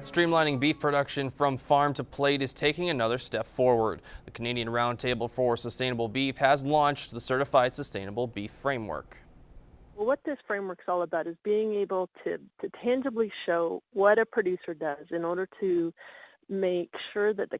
Streamlining beef production from farm to plate is taking another step forward. The Canadian Roundtable for Sustainable Beef has launched the Certified Sustainable Beef Framework. Well, what this framework's all about is being able to tangibly show what a producer does in order to make sure that the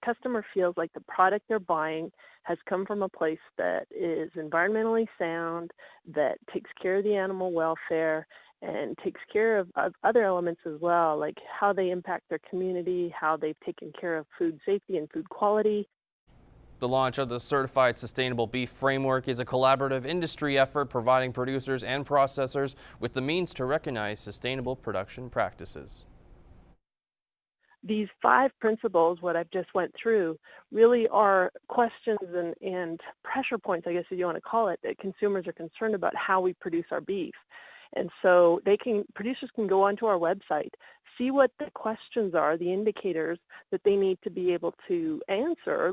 customer feels like the product they're buying has come from a place that is environmentally sound, that takes care of the animal welfare, and takes care of other elements as well, like how they impact their community, how they've taken care of food safety and food quality. The launch of the Certified Sustainable Beef Framework is a collaborative industry effort providing producers and processors with the means to recognize sustainable production practices. These 5 principles, what I've just went through, really are questions and pressure points, I guess if you want to call it, that consumers are concerned about how we produce our beef. And so producers can go onto our website, see what the questions are, the indicators that they need to be able to answer.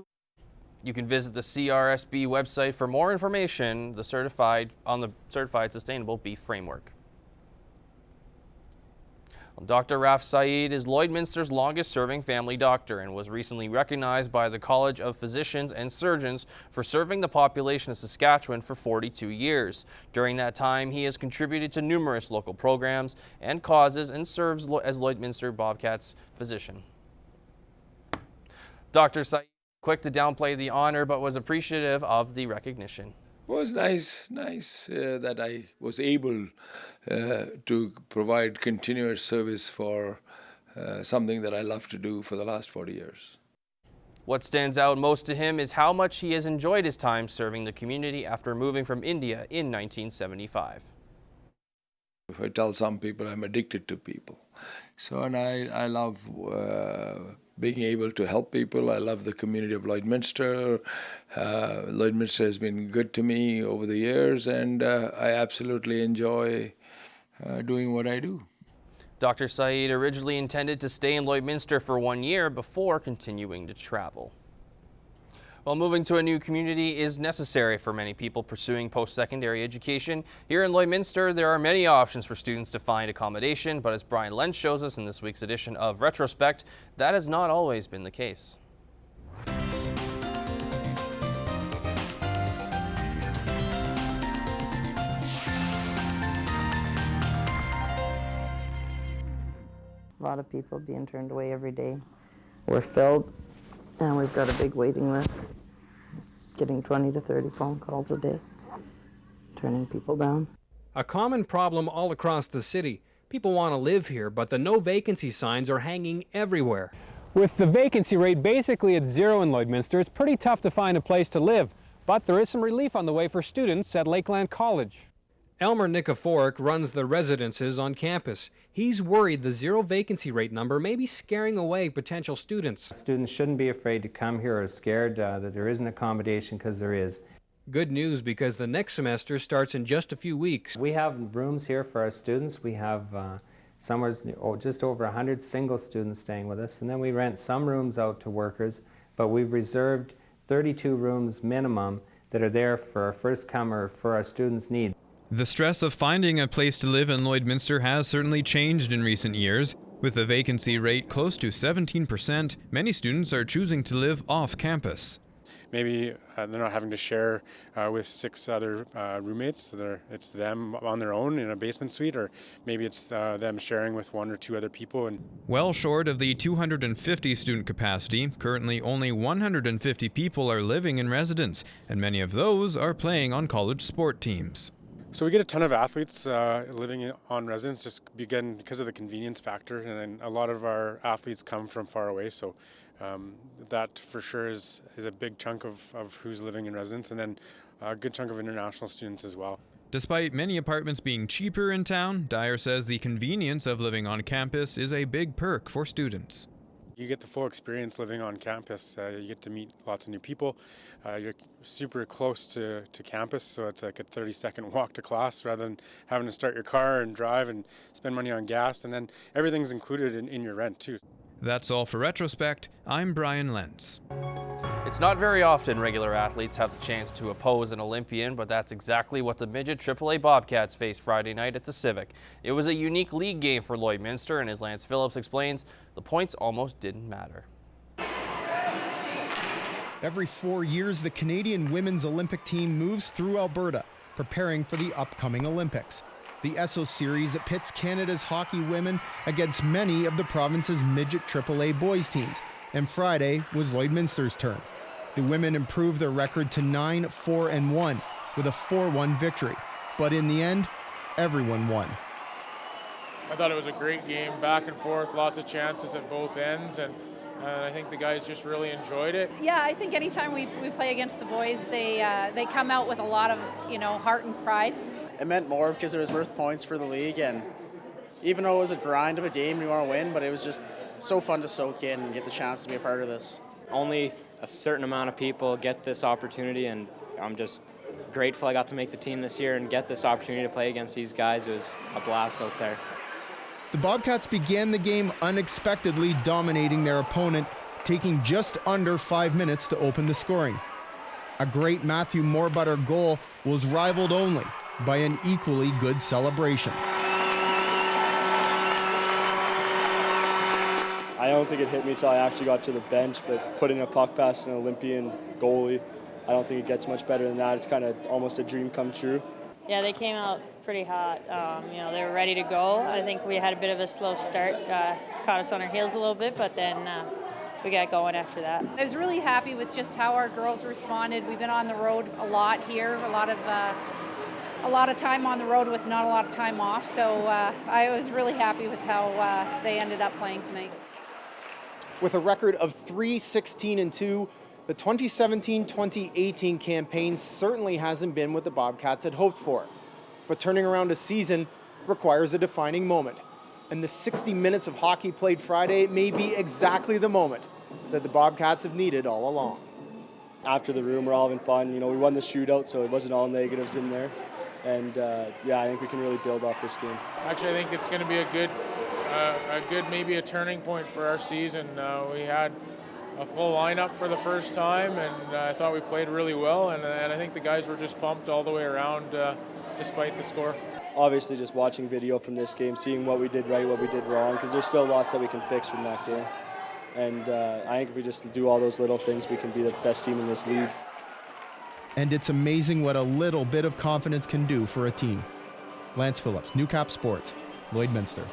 You can visit the CRSB website for more information on the Certified Sustainable Beef Framework. Dr. Ralph Syed is Lloydminster's longest-serving family doctor and was recently recognized by the College of Physicians and Surgeons for serving the population of Saskatchewan for 42 years. During that time, he has contributed to numerous local programs and causes and serves as Lloydminster Bobcats physician. Dr. Syed quick to downplay the honor but was appreciative of the recognition. It was nice that I was able to provide continuous service for something that I love to do for the last 40 years. What stands out most to him is how much he has enjoyed his time serving the community after moving from India in 1975. If I tell some people I'm addicted to people. And I love being able to help people. I love the community of Lloydminster. Lloydminster has been good to me over the years, and I absolutely enjoy doing what I do. Dr. Syed originally intended to stay in Lloydminster for 1 year before continuing to travel. While moving to a new community is necessary for many people pursuing post-secondary education, here in Lloydminster there are many options for students to find accommodation, but as Brian Lentz shows us in this week's edition of Retrospect, that has not always been the case. A lot of people being turned away every day. We're filled, and we've got a big waiting list. Getting 20 to 30 phone calls a day, turning people down. A common problem all across the city. People want to live here, but the no vacancy signs are hanging everywhere. With the vacancy rate basically at 0 in Lloydminster, it's pretty tough to find a place to live. But there is some relief on the way for students at Lakeland College. Elmer Nikiforik runs the residences on campus. He's worried the 0 vacancy rate number may be scaring away potential students. Students shouldn't be afraid to come here or scared that there isn't accommodation, because there is. Good news, because the next semester starts in just a few weeks. We have rooms here for our students. We have just over 100 single students staying with us, and then we rent some rooms out to workers, but we've reserved 32 rooms minimum that are there for our first comer for our students' needs. The stress of finding a place to live in Lloydminster has certainly changed in recent years. With the vacancy rate close to 17%, many students are choosing to live off campus. Maybe they're not having to share with 6 other roommates, so it's them on their own in a basement suite, or maybe it's them sharing with 1 or 2 other people. Well short of the 250 student capacity, currently only 150 people are living in residence, and many of those are playing on college sport teams. So we get a ton of athletes living on residence just because of the convenience factor, and a lot of our athletes come from far away, so that for sure is a big chunk of who's living in residence, and then a good chunk of international students as well. Despite many apartments being cheaper in town, Dyer says the convenience of living on campus is a big perk for students. You get the full experience living on campus. You get to meet lots of new people. You're super close to campus, so it's like a 30-second walk to class rather than having to start your car and drive and spend money on gas, and then everything's included in your rent too. That's all for Retrospect. I'm Brian Lentz. It's not very often regular athletes have the chance to oppose an Olympian, but that's exactly what the midget AAA Bobcats faced Friday night at the Civic. It was a unique league game for Lloydminster, and as Lance Phillips explains, the points almost didn't matter. Every 4 years, the Canadian women's Olympic team moves through Alberta, preparing for the upcoming Olympics. The ESO Series pits Canada's hockey women against many of the province's midget AAA boys teams, and Friday was Lloydminster's turn. The women improved their record to 9-4-1 with a 4-1 victory, but in the end, everyone won. I thought it was a great game, back and forth, lots of chances at both ends, and I think the guys just really enjoyed it. Yeah, I think anytime we play against the boys, they come out with a lot of heart and pride. It meant more because it was worth points for the league, and even though it was a grind of a game, we want to win, but it was just so fun to soak in and get the chance to be a part of this. Only a certain amount of people get this opportunity, and I'm just grateful I got to make the team this year and get this opportunity to play against these guys. It was a blast out there. The Bobcats began the game unexpectedly dominating their opponent, taking just under 5 minutes to open the scoring. A great Matthew Moorbutter goal was rivaled only by an equally good celebration. I don't think it hit me until I actually got to the bench, but putting a puck past an Olympian goalie, I don't think it gets much better than that. It's kind of almost a dream come true. Yeah, they came out pretty hot. They were ready to go. I think we had a bit of a slow start, caught us on our heels a little bit, but then we got going after that. I was really happy with just how our girls responded. We've been on the road a lot here, a lot of time on the road with not a lot of time off, so I was really happy with how they ended up playing tonight. With a record of 3-16-2, the 2017-2018 campaign certainly hasn't been what the Bobcats had hoped for. But turning around a season requires a defining moment. And the 60 minutes of hockey played Friday may be exactly the moment that the Bobcats have needed all along. After the room, we're all having fun. We won the shootout, so it wasn't all negatives in there. And I think we can really build off this game. Actually, I think it's going to be a good, maybe a turning point for our season. We had a full lineup for the first time, and I thought we played really well, and I think the guys were just pumped all the way around despite the score. Obviously, just watching video from this game, seeing what we did right, what we did wrong, because there's still lots that we can fix from that game. And I think if we just do all those little things, we can be the best team in this league. And it's amazing what a little bit of confidence can do for a team. Lance Phillips, Newcap Sports, Lloydminster.